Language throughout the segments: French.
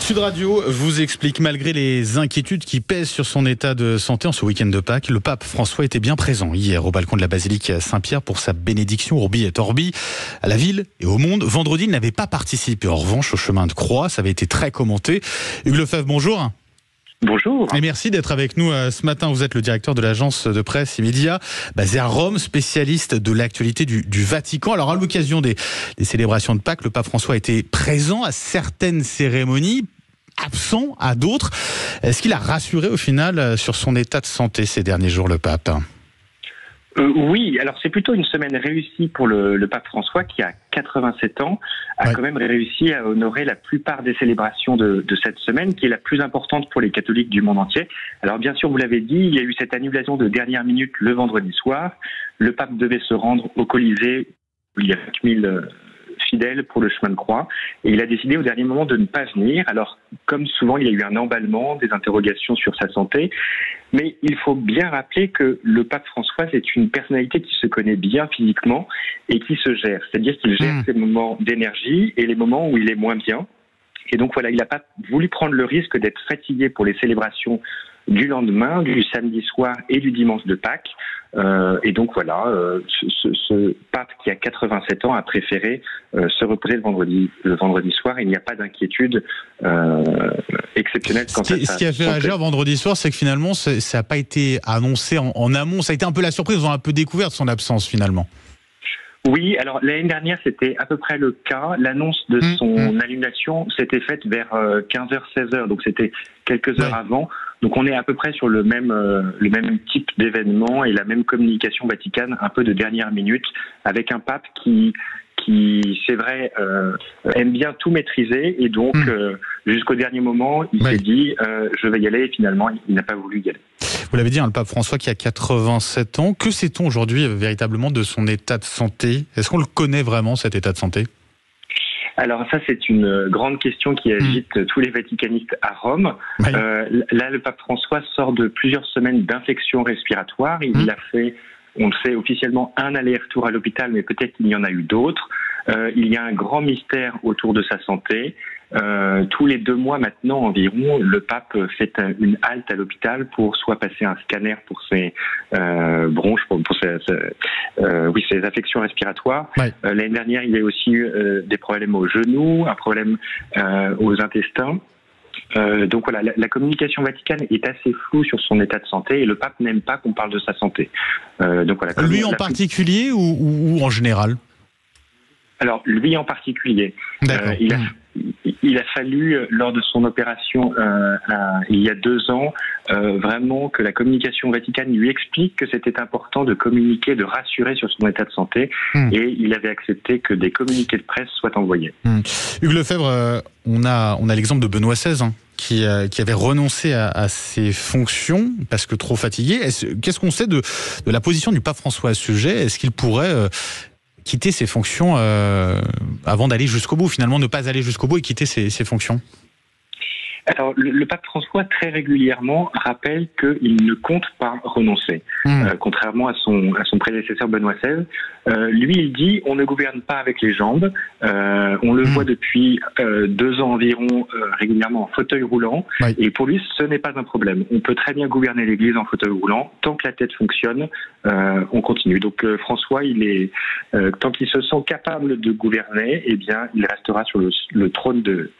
Sud Radio vous explique, malgré les inquiétudes qui pèsent sur son état de santé en ce week-end de Pâques, le pape François était bien présent hier au balcon de la basilique Saint-Pierre pour sa bénédiction Urbi et Orbi à la ville et au monde. Vendredi, il n'avait pas participé en revanche au chemin de croix, ça avait été très commenté. Hugues Lefebvre, bonjour. Bonjour. Et merci d'être avec nous ce matin. Vous êtes le directeur de l'agence de presse Immédia, basée à Rome, spécialiste de l'actualité du Vatican. Alors, à l'occasion des célébrations de Pâques, le pape François était présent à certaines cérémonies, absent à d'autres. Est-ce qu'il a rassuré au final sur son état de santé ces derniers jours, le pape ? Oui, alors c'est plutôt une semaine réussie pour le pape François qui a 87 ans, a quand même réussi à honorer la plupart des célébrations de cette semaine, qui est la plus importante pour les catholiques du monde entier. Alors bien sûr, vous l'avez dit, il y a eu cette annulation de dernière minute le vendredi soir. Le pape devait se rendre au Colisée, où il y a 5000 fidèles pour le chemin de croix, et il a décidé au dernier moment de ne pas venir. Alors, comme souvent, il y a eu un emballement, des interrogations sur sa santé, mais il faut bien rappeler que le pape François, c'est une personnalité qui se connaît bien physiquement et qui se gère, c'est-à-dire qu'il gère ses moments d'énergie et les moments où il est moins bien. Et donc voilà, il n'a pas voulu prendre le risque d'être fatigué pour les célébrations du lendemain, du samedi soir et du dimanche de Pâques. Et donc voilà, ce pape qui a 87 ans a préféré se reposer le vendredi soir. Il n'y a pas d'inquiétude exceptionnelle quant à ça. Ce qui a fait réagir vendredi soir, c'est que finalement, ça n'a pas été annoncé en amont. Ça a été un peu la surprise. On a un peu découvert son absence finalement. Oui, alors l'année dernière, c'était à peu près le cas. L'annonce de son annulation s'était faite vers 15h, 16h, donc c'était quelques heures avant. Donc on est à peu près sur le même type d'événement et la même communication vaticane, un peu de dernière minute, avec un pape qui c'est vrai, aime bien tout maîtriser, et donc jusqu'au dernier moment, il s'est dit je vais y aller, et finalement, il n'a pas voulu y aller. Vous l'avez dit, le pape François qui a 87 ans. Que sait-on aujourd'hui véritablement de son état de santé ? Est-ce qu'on le connaît vraiment, cet état de santé ? Alors ça, c'est une grande question qui agite tous les vaticanistes à Rome. Là, le pape François sort de plusieurs semaines d'infections respiratoires. Il a fait, on le sait officiellement, un aller-retour à l'hôpital, mais peut-être qu'il y en a eu d'autres. Il y a un grand mystère autour de sa santé. Tous les 2 mois maintenant environ, le pape fait une halte à l'hôpital pour soit passer un scanner pour ses bronches, pour ses affections respiratoires. L'année dernière, il y a aussi eu des problèmes aux genoux, un problème aux intestins. Donc voilà, la communication vaticane est assez floue sur son état de santé, et le pape n'aime pas qu'on parle de sa santé. Donc voilà. Lui en particulier ou en général ? Alors lui en particulier. Il a fallu, lors de son opération il y a 2 ans, vraiment que la communication vaticane lui explique que c'était important de communiquer, de rassurer sur son état de santé, et il avait accepté que des communiqués de presse soient envoyés. Hugues Lefebvre, on a l'exemple de Benoît XVI, qui avait renoncé à ses fonctions parce que trop fatigué. Qu'est-ce qu'on sait de la position du pape François à ce sujet ? Est-ce qu'il pourrait quitter ses fonctions avant d'aller jusqu'au bout, finalement ne pas aller jusqu'au bout et quitter ses fonctions ? Alors, le pape François, très régulièrement, rappelle qu'il ne compte pas renoncer, contrairement à son prédécesseur Benoît XVI. Lui, il dit « on ne gouverne pas avec les jambes ». On le voit depuis 2 ans environ, régulièrement en fauteuil roulant. Et pour lui, ce n'est pas un problème. On peut très bien gouverner l'Église en fauteuil roulant. Tant que la tête fonctionne, on continue. Donc François, tant qu'il se sent capable de gouverner, eh bien, il restera sur le trône de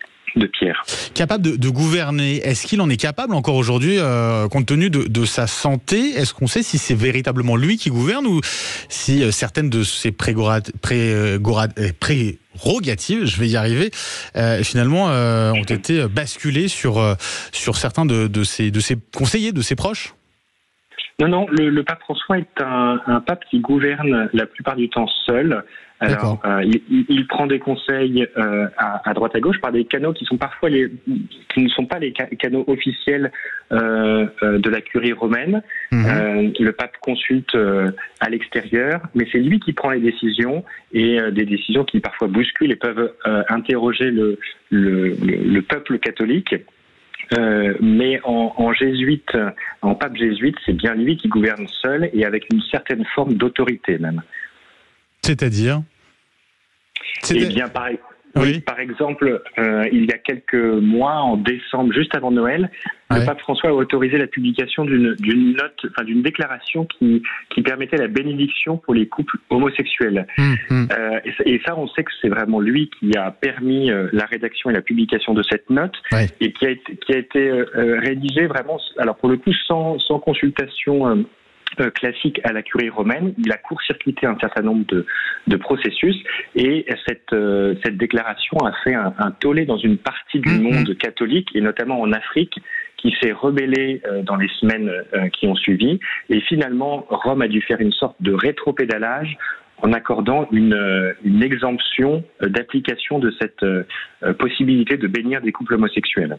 Pierre. Capable de gouverner, est-ce qu'il en est capable encore aujourd'hui, compte tenu de sa santé ? Est-ce qu'on sait si c'est véritablement lui qui gouverne, ou si certaines de ses prérogatives, je vais y arriver, finalement ont été basculées sur certains de ses conseillers, de ses proches ? Non, le pape François est un pape qui gouverne la plupart du temps seul. Alors, il prend des conseils à droite à gauche par des canaux qui ne sont pas les canaux officiels de la curie romaine. Le pape consulte à l'extérieur, mais c'est lui qui prend les décisions, et des décisions qui parfois bousculent et peuvent interroger le peuple catholique. Mais en jésuite, en pape jésuite, c'est bien lui qui gouverne seul, et avec une certaine forme d'autorité même. C'est-à-dire ? Eh bien, pareil. Oui, par exemple, il y a quelques mois, en décembre, juste avant Noël, le pape François a autorisé la publication d'une note, enfin d'une déclaration qui permettait la bénédiction pour les couples homosexuels. Et ça, on sait que c'est vraiment lui qui a permis la rédaction et la publication de cette note, et qui a été rédigée vraiment, alors pour le coup, sans consultation classique à la curie romaine. Il a court-circuité un certain nombre de processus, et cette déclaration a fait un tollé dans une partie du monde catholique, et notamment en Afrique, qui s'est rebellé dans les semaines qui ont suivi. Et finalement, Rome a dû faire une sorte de rétropédalage en accordant une exemption d'application de cette possibilité de bénir des couples homosexuels.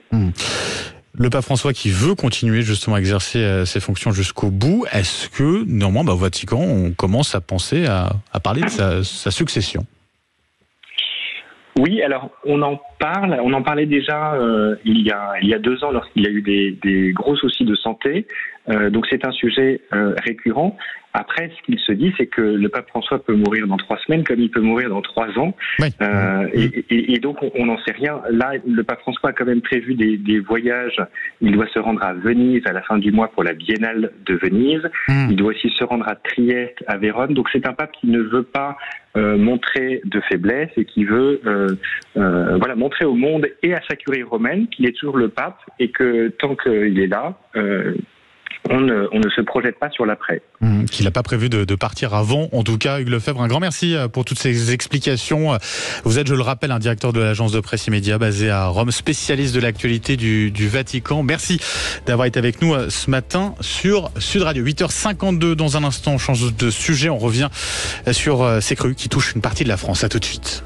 Le pape François qui veut continuer justement à exercer ses fonctions jusqu'au bout, est-ce que néanmoins au Vatican on commence à penser à parler de sa succession? Oui, alors on en parlait déjà il y a 2 ans lorsqu'il y a eu des gros soucis de santé, donc c'est un sujet récurrent. Après, ce qu'il se dit, c'est que le pape François peut mourir dans 3 semaines comme il peut mourir dans 3 ans. Et donc, on n'en sait rien. Là, le pape François a quand même prévu des voyages. Il doit se rendre à Venise à la fin du mois pour la Biennale de Venise. Il doit aussi se rendre à Trieste, à Vérone. Donc, c'est un pape qui ne veut pas montrer de faiblesse, et qui veut montrer au monde et à sa curie romaine qu'il est toujours le pape, et que tant qu'il est là, on ne se projette pas sur l'après. Qu'il n'a pas prévu de partir avant. En tout cas, Hugues Lefebvre, un grand merci pour toutes ces explications. Vous êtes, je le rappelle, un directeur de l'agence de presse immédiat basée à Rome, spécialiste de l'actualité du Vatican. Merci d'avoir été avec nous ce matin sur Sud Radio. 8h52, dans un instant, on change de sujet. On revient sur ces crues qui touchent une partie de la France. À tout de suite.